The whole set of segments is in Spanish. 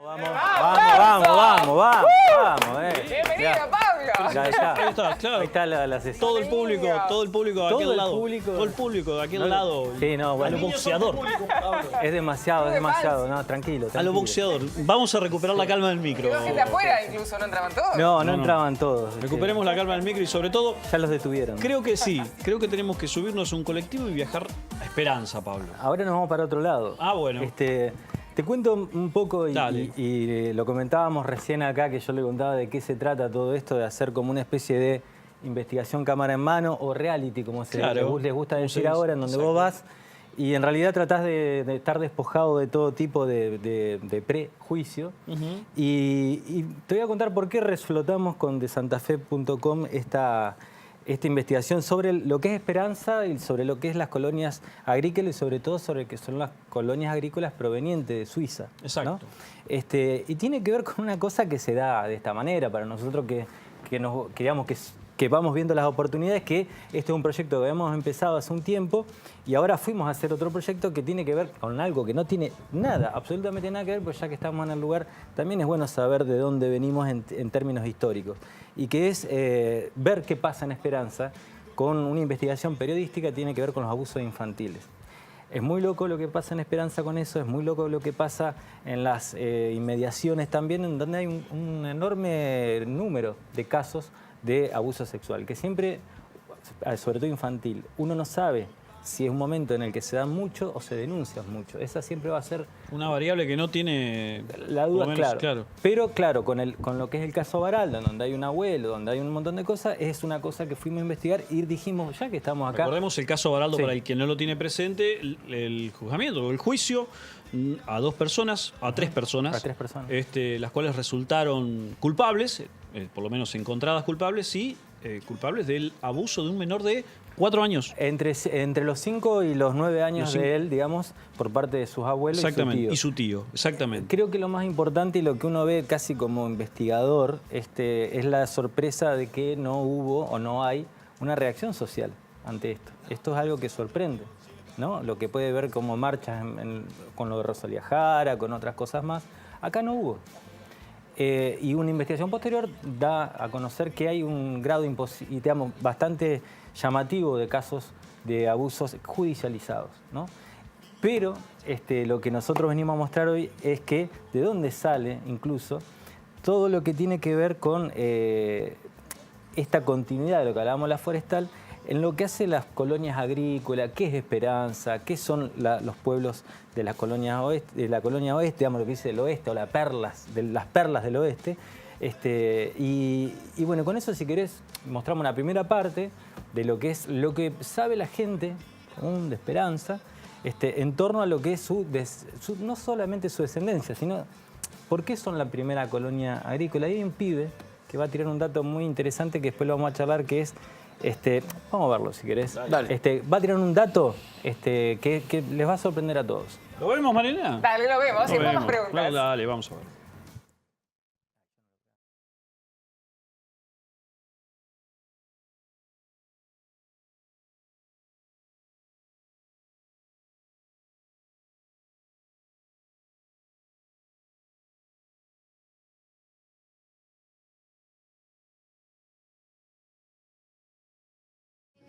Vamos. Bienvenido, Pablo. Ya. Ahí está, claro. Ahí está la sesión. Todo el público de aquel lado. Todo el público de aquel lado. Sí, no, bueno. A lo boxeador. Es demasiado. No, tranquilo. A lo boxeador. Vamos a recuperar la calma del micro. Creo que de afuera incluso no entraban todos. No entraban todos. Recuperemos la calma del micro y sobre todo, Ya los detuvieron. creo que sí. Creo que tenemos que subirnos a un colectivo y viajar a Esperanza, Pablo. Ahora nos vamos para otro lado. Ah, bueno. Te cuento un poco Dale. y lo comentábamos recién acá, que yo le contaba de qué se trata todo esto, de hacer como una especie de investigación cámara en mano o reality, como les gusta decir ahora, en donde vos vas y en realidad tratás de estar despojado de todo tipo de prejuicio. Y te voy a contar por qué reflotamos con desantafe.com esta investigación sobre lo que es Esperanza y sobre lo que es las colonias agrícolas y sobre todo sobre que son las colonias agrícolas provenientes de Suiza. Exacto. ¿no? Y tiene que ver con una cosa que se da de esta manera para nosotros que vamos viendo las oportunidades, que este es un proyecto que habíamos empezado hace un tiempo y ahora fuimos a hacer otro proyecto que tiene que ver con algo que no tiene nada, absolutamente nada que ver, pues ya que estamos en el lugar, también es bueno saber de dónde venimos en términos históricos. Y que es ver qué pasa en Esperanza con una investigación periodística que tiene que ver con los abusos infantiles. Es muy loco lo que pasa en Esperanza con eso, es muy loco lo que pasa en las inmediaciones también, en donde hay un enorme número de casos de abuso sexual, que siempre, sobre todo infantil, uno no sabe si es un momento en el que se da mucho o se denuncia mucho. Esa siempre va a ser una variable que no tiene la duda, menos, claro. Pero claro, con lo que es el caso Baralda, donde hay un abuelo, donde hay un montón de cosas, es una cosa que fuimos a investigar y dijimos, ya que estamos acá... Recordemos el caso Baraldo, para el que no lo tiene presente, el juzgamiento, el juicio a tres personas, las cuales resultaron culpables, por lo menos encontradas culpables, y culpables del abuso de un menor de 4 años. Entre los 5 y los 9 años de él, digamos, por parte de sus abuelos y su tío. Exactamente. Creo que lo más importante y lo que uno ve casi como investigador es la sorpresa de que no hubo o no hay una reacción social ante esto. Esto es algo que sorprende, ¿no? Lo que puede ver como marchas con lo de Rosalía Jara, con otras cosas más. Acá no hubo. Y una investigación posterior da a conocer que hay un grado bastante llamativo de casos de abusos judicializados, ¿no? Pero lo que nosotros venimos a mostrar hoy es que de dónde sale incluso todo lo que tiene que ver con esta continuidad de lo que hablábamos de la forestal, en lo que hace las colonias agrícolas, qué es Esperanza, qué son los pueblos de la colonia oeste, digamos lo que dice el oeste, o las perlas del oeste. Y bueno, con eso, si querés, mostramos una primera parte de lo que sabe la gente de Esperanza, en torno a lo que es no solamente su descendencia, sino por qué son la primera colonia agrícola. Y hay un pibe que va a tirar un dato muy interesante que después lo vamos a charlar, que es vamos a verlo si querés. Dale. Va a tirar un dato que les va a sorprender a todos. ¿Lo vemos, Marilena? Dale, lo vemos. Y más preguntas. Dale, vamos a ver.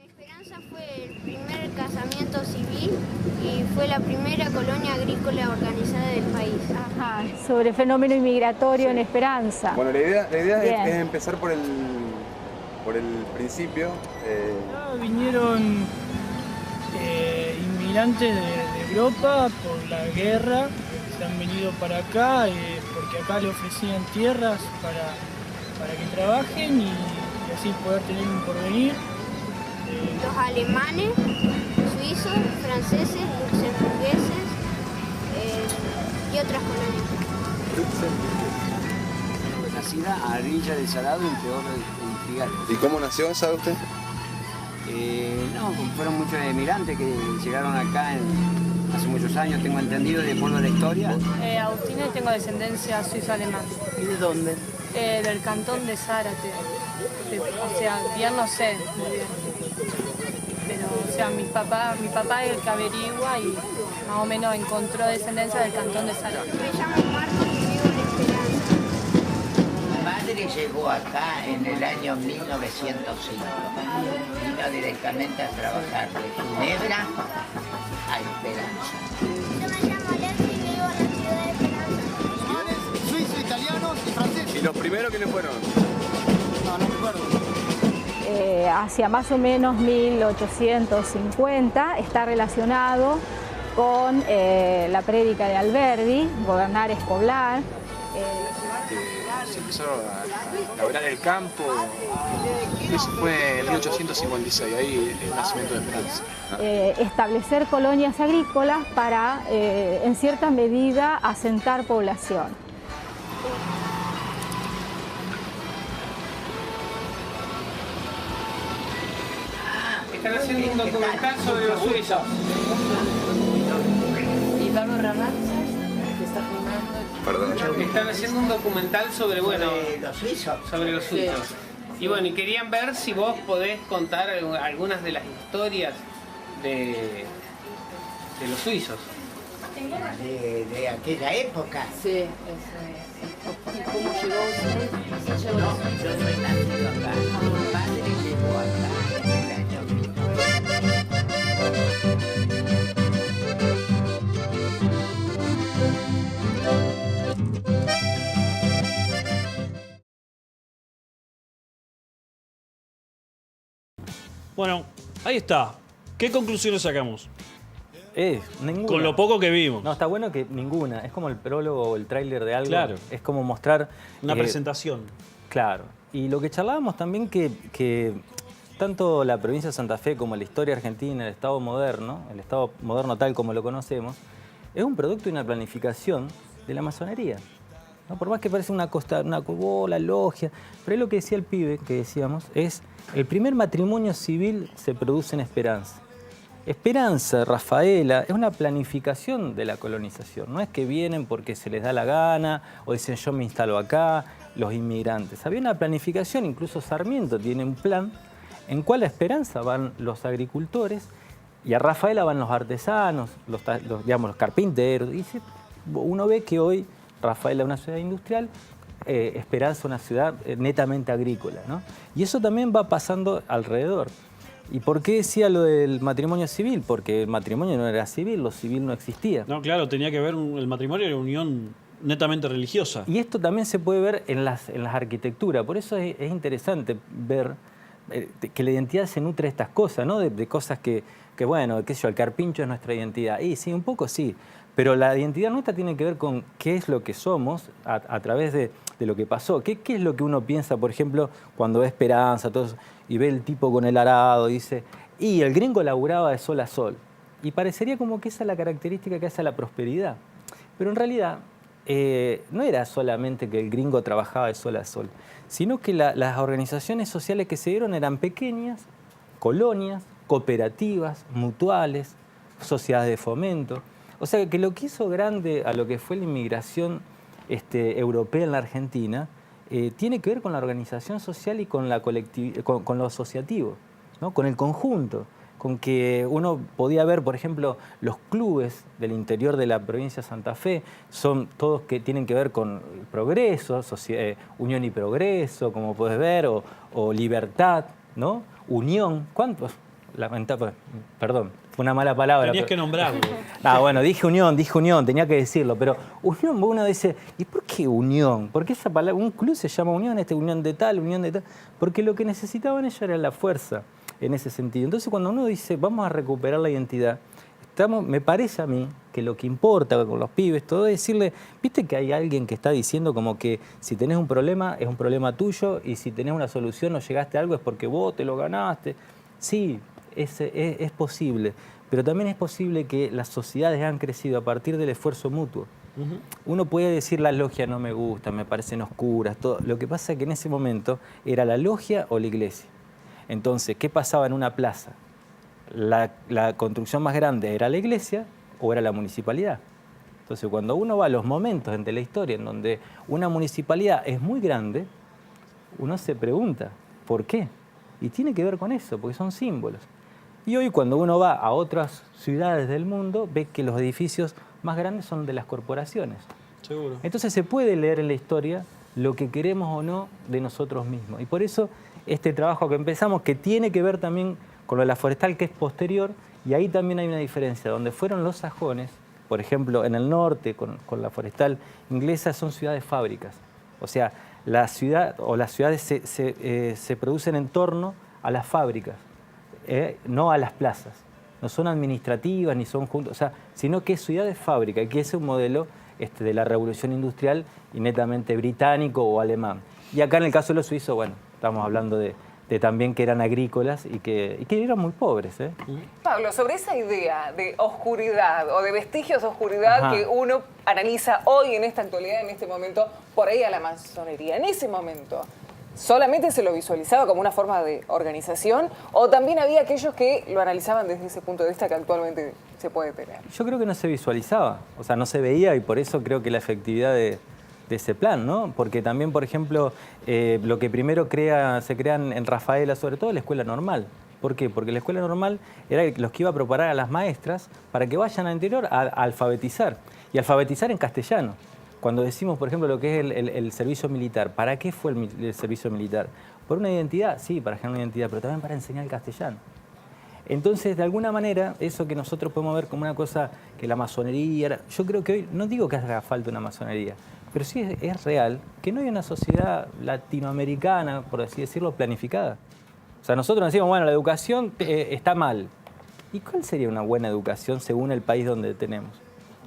Esperanza fue el primer casamiento civil y fue la primera colonia agrícola organizada del país. Ajá, sobre fenómeno inmigratorio en Esperanza. Bueno, la idea es empezar por el principio. Vinieron inmigrantes de Europa por la guerra, se han venido para acá porque acá le ofrecían tierras para que trabajen y así poder tener un porvenir. Los alemanes, suizos, franceses, luxemburgueses y otras colonias. Nacida a orilla del Salado, entre otros intrigantes. ¿Y cómo nació, sabe usted? No, fueron muchos emigrantes que llegaron acá hace muchos años, tengo entendido, de acuerdo a la historia. Agustina, y tengo descendencia suizo-alemana. ¿Y de dónde? Del cantón de Zárate. O sea, bien no sé muy bien. Pero, o sea, mi papá es el que averigua y más o menos encontró descendencia del cantón de Zárate. Me llamo Marcos y vivo en padre llegó acá en el año 1905. Vino directamente a trabajar de Ginebra a Esperanza. Yo me llamo Alexis y vivo en la ciudad de Esperanza. Alemanes, suizos, italianos y franceses. ¿Y los primeros quiénes fueron? No recuerdo. Hacia más o menos 1850 está relacionado con la prédica de Alberdi, gobernar es poblar. Se empezó a labrar el campo, eso fue en 1856, ahí el nacimiento de Esperanza. Establecer colonias agrícolas para, en cierta medida, asentar población. Están haciendo un documental sobre los suizos. Y Pablo Ramat, que está filmando. Perdón. Están haciendo un documental sobre, bueno, los suizos. sobre los suizos. Y bueno, y querían ver si vos podés contar algunas de las historias de los suizos. De aquella época. Sí, eso es. ¿Y cómo llegó usted? No, yo soy nacido acá. Mi padre llegó acá en el año 1900. Bueno, ahí está. ¿Qué conclusiones sacamos? Ninguna. Con lo poco que vimos. No, está bueno que ninguna. Es como el prólogo o el tráiler de algo. Claro. Es como mostrar... Una presentación. Claro. Y lo que charlábamos también que tanto la provincia de Santa Fe como la historia argentina, el Estado moderno tal como lo conocemos, es un producto y una planificación de la masonería. ¿No? Por más que parece una bola, logia, pero es lo que decía el pibe, que decíamos, es el primer matrimonio civil se produce en Esperanza. Esperanza, Rafaela, es una planificación de la colonización. No es que vienen porque se les da la gana o dicen yo me instalo acá, los inmigrantes. Había una planificación, incluso Sarmiento tiene un plan en cual a Esperanza van los agricultores y a Rafaela van los artesanos, los carpinteros. Y uno ve que hoy Rafaela es una ciudad industrial, Esperanza una ciudad netamente agrícola, ¿no? Y eso también va pasando alrededor. ¿Y por qué decía lo del matrimonio civil? Porque el matrimonio no era civil, lo civil no existía. No, claro, tenía que ver, el matrimonio era una unión netamente religiosa. Y esto también se puede ver en las arquitecturas. Por eso es interesante ver que la identidad se nutre de estas cosas, ¿no? De cosas que bueno, qué sé yo, el carpincho es nuestra identidad. Y sí, un poco sí. Pero la identidad nuestra tiene que ver con qué es lo que somos a través de lo que pasó. ¿Qué es lo que uno piensa, por ejemplo, cuando ve Esperanza todo eso, y ve el tipo con el arado y dice, y el gringo laburaba de sol a sol? Y parecería como que esa es la característica que hace la prosperidad. Pero en realidad no era solamente que el gringo trabajaba de sol a sol, sino que las organizaciones sociales que se dieron eran pequeñas, colonias, cooperativas, mutuales, sociedades de fomento. O sea, que lo que hizo grande a lo que fue la inmigración europea en la Argentina tiene que ver con la organización social y con con lo asociativo, ¿no? Con el conjunto, con que uno podía ver, por ejemplo, los clubes del interior de la provincia de Santa Fe, son todos que tienen que ver con progreso, unión y progreso, como puedes ver, o libertad, ¿no? Unión, ¿cuántos? Perdón, fue una mala palabra. Tenías que nombrarlo. Bueno, dije unión, tenía que decirlo, pero unión, uno dice, ¿y por qué unión? Porque esa palabra, un club se llama unión, unión de tal, porque lo que necesitaban ellos era la fuerza en ese sentido. Entonces, cuando uno dice, vamos a recuperar la identidad, me parece a mí que lo que importa con los pibes, todo es decirle, viste que hay alguien que está diciendo como que si tenés un problema, es un problema tuyo, y si tenés una solución o llegaste a algo es porque vos te lo ganaste. Sí, es posible, pero también es posible que las sociedades han crecido a partir del esfuerzo mutuo. Uno puede decir las logias no me gustan, me parecen oscuras, todo. Lo que pasa es que en ese momento era la logia o la iglesia. Entonces, ¿qué pasaba en una plaza? La construcción más grande era la iglesia o era la municipalidad. Entonces, cuando uno va a los momentos de la historia en donde una municipalidad es muy grande, uno se pregunta, ¿por qué? Y tiene que ver con eso, porque son símbolos. Y hoy cuando uno va a otras ciudades del mundo, ve que los edificios más grandes son de las corporaciones. Seguro. Entonces se puede leer en la historia lo que queremos o no de nosotros mismos. Y por eso este trabajo que empezamos, que tiene que ver también con lo de la forestal, que es posterior, y ahí también hay una diferencia, donde fueron los sajones, por ejemplo, en el norte, con la forestal inglesa, son ciudades fábricas. O sea, la ciudad o las ciudades se producen en torno a las fábricas, no a las plazas. No son administrativas ni son juntos, o sea, sino que es ciudades fábricas, que es un modelo de la revolución industrial y netamente británico o alemán. Y acá en el caso de los suizos, bueno, estamos hablando de también que eran agrícolas y que eran muy pobres. Pablo, sobre esa idea de oscuridad o de vestigios de oscuridad que uno analiza hoy en esta actualidad, en este momento, por ahí a la masonería, en ese momento, ¿solamente se lo visualizaba como una forma de organización o también había aquellos que lo analizaban desde ese punto de vista que actualmente se puede tener? Yo creo que no se visualizaba, o sea, no se veía y por eso creo que la efectividad de ese plan, ¿no? Porque también, por ejemplo, lo que primero se crean en Rafaela, sobre todo la escuela normal. ¿Por qué? Porque la escuela normal era los que iba a preparar a las maestras para que vayan al interior a alfabetizar, y alfabetizar en castellano. Cuando decimos, por ejemplo, lo que es el servicio militar, ¿para qué fue el servicio militar? ¿Por una identidad? Sí, para generar una identidad, pero también para enseñar el castellano. Entonces, de alguna manera, eso que nosotros podemos ver como una cosa que la masonería... Yo creo que hoy, no digo que haga falta una masonería, pero sí es real que no hay una sociedad latinoamericana, por así decirlo, planificada. O sea, nosotros decimos, bueno, la educación está mal. ¿Y cuál sería una buena educación según el país donde tenemos?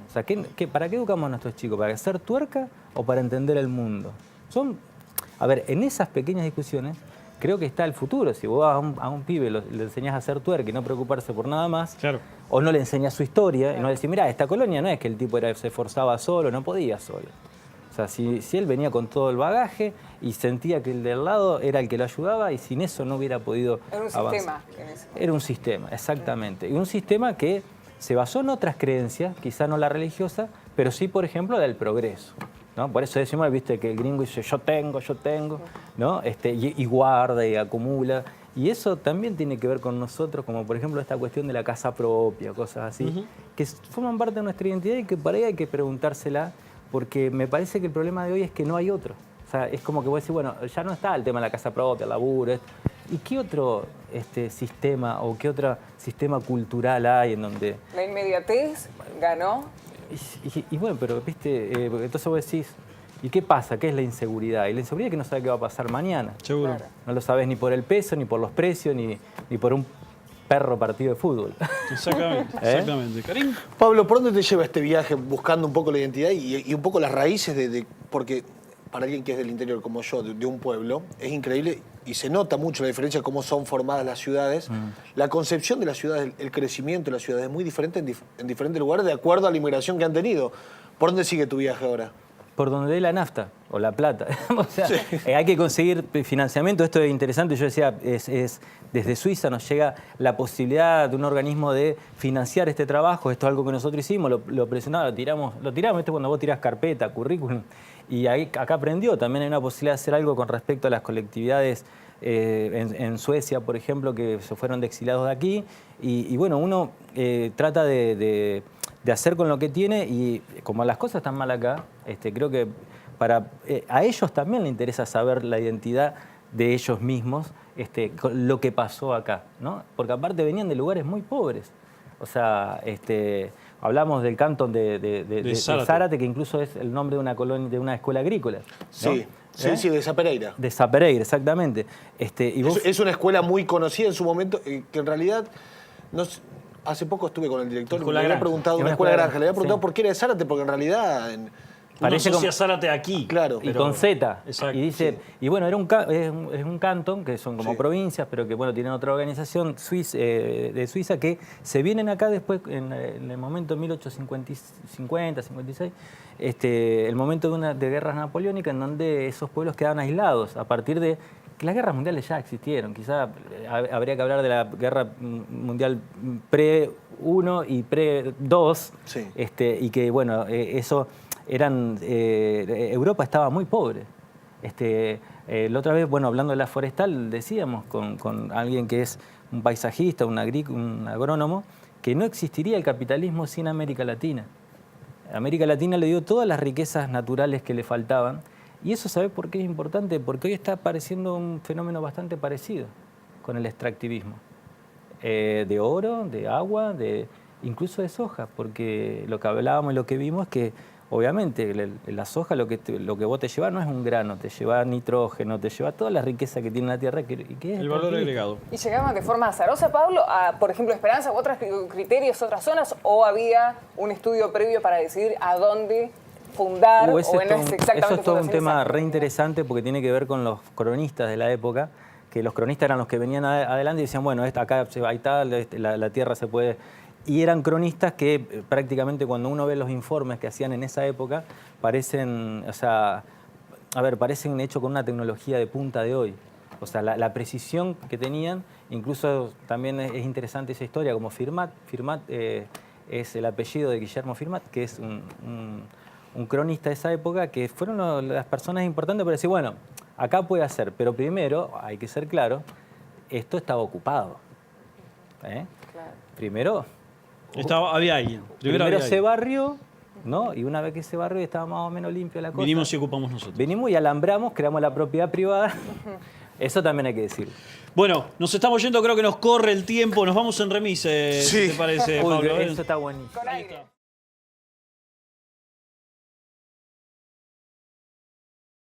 O sea, ¿para qué educamos a nuestros chicos? ¿Para hacer tuerca o para entender el mundo? A ver, en esas pequeñas discusiones creo que está el futuro. Si vos a un pibe le enseñás a hacer tuerca y no preocuparse por nada más, claro, o no le enseñás su historia, y no le decís, mirá, esta colonia no es que el tipo se esforzaba solo, no podía solo. O sea, si él venía con todo el bagaje y sentía que el del lado era el que lo ayudaba y sin eso no hubiera podido avanzar. Era un sistema, exactamente. Y un sistema que se basó en otras creencias, quizá no la religiosa, pero sí, por ejemplo, del progreso, ¿no? Por eso decimos, viste, que el gringo dice yo tengo, ¿no? Y guarda y acumula. Y eso también tiene que ver con nosotros, como por ejemplo esta cuestión de la casa propia, cosas así, que forman parte de nuestra identidad y que por ahí hay que preguntársela, porque me parece que el problema de hoy es que no hay otro. O sea, es como que vos decís, bueno, ya no está el tema de la casa propia, el laburo. ¿Y qué otro sistema o qué otro sistema cultural hay en donde...? La inmediatez ganó. Y bueno, pero viste, entonces vos decís, ¿y qué pasa? ¿Qué es la inseguridad? Y la inseguridad es que no sabes qué va a pasar mañana. Seguro. Claro. No lo sabes ni por el peso, ni por los precios, ni por un perro partido de fútbol. Exactamente, exactamente. Karim. Pablo, ¿por dónde te lleva este viaje buscando un poco la identidad y un poco las raíces porque para alguien que es del interior como yo, de un pueblo, es increíble y se nota mucho la diferencia de cómo son formadas las ciudades. La concepción de las ciudades, el crecimiento de las ciudades es muy diferente en diferentes lugares de acuerdo a la inmigración que han tenido. ¿Por dónde sigue tu viaje ahora? Por donde dé la nafta o la plata. O sea, hay que conseguir financiamiento. Esto es interesante. Yo decía, desde Suiza nos llega la posibilidad de un organismo de financiar este trabajo. Esto es algo que nosotros hicimos, lo presionamos, lo tiramos. Esto cuando vos tirás carpeta, currículum. Y acá aprendió. También hay una posibilidad de hacer algo con respecto a las colectividades en Suecia, por ejemplo, que se fueron de exiliados de aquí. Y bueno, uno trata de hacer con lo que tiene y como las cosas están mal acá, creo que a ellos también les interesa saber la identidad de ellos mismos, lo que pasó acá, ¿no? Porque aparte venían de lugares muy pobres. O sea, hablamos del cantón de Zárate, que incluso es el nombre de una colonia, de una escuela agrícola, ¿no? Sí, sí, de Zapereira. De Zapereira, exactamente. Es una escuela muy conocida en su momento, que en realidad... Hace poco estuve con el director y le había preguntado, una escuela granja, le había preguntado por qué era de Zárate, porque en realidad... Parece como Zárate aquí. Claro. Y con Z. Exacto, y dice, y bueno, es un cantón, que son como provincias, pero que bueno, tienen otra organización de Suiza, que se vienen acá después, en el momento de 1850, 56, el momento de guerras napoleónicas, en donde esos pueblos quedaban aislados, a partir de que las guerras mundiales ya existieron. Quizá habría que hablar de la guerra mundial pre-1 y pre-2, y que, bueno, eso Europa estaba muy pobre. La otra vez, bueno, hablando de la forestal, decíamos con alguien que es un paisajista, un agrónomo, que no existiría el capitalismo sin América Latina. América Latina le dio todas las riquezas naturales que le faltaban Y eso, ¿sabe por qué es importante? Porque hoy está apareciendo un fenómeno bastante parecido con el extractivismo. De oro, de agua, incluso de soja, porque lo que hablábamos y lo que vimos es que obviamente la soja lo que vos te llevas no es un grano, te lleva nitrógeno, te lleva toda la riqueza que tiene la tierra. Que es el valor agregado. ¿Y llegaban de forma azarosa, Pablo, a, por ejemplo, Esperanza u otros criterios, otras zonas, o había un estudio previo para decidir a dónde fundar? Eso es todo un tema re interesante porque tiene que ver con los cronistas de la época, que los cronistas eran los que venían adelante y decían, bueno, acá ahí está, la tierra se puede... Y eran cronistas que prácticamente cuando uno ve los informes que hacían en esa época, parecen hechos con una tecnología de punta de hoy. O sea, la precisión que tenían, incluso también es interesante esa historia, como Firmat. Firmat es el apellido de Guillermo Firmat, que es un cronista de esa época, que fueron las personas importantes para decir, bueno, acá puede hacer, pero primero, hay que ser claro, esto estaba ocupado. Claro. Primero... había alguien. Primero se barrió, ¿no? Y una vez que se barrió estaba más o menos limpio la cosa. Vinimos y ocupamos nosotros. Vinimos y alambramos, creamos la propiedad privada. Eso también hay que decir. Bueno, nos estamos yendo, creo que nos corre el tiempo. Nos vamos en remise, sí. ¿te parece, Uy, Pablo? Eso está buenísimo. Ahí está.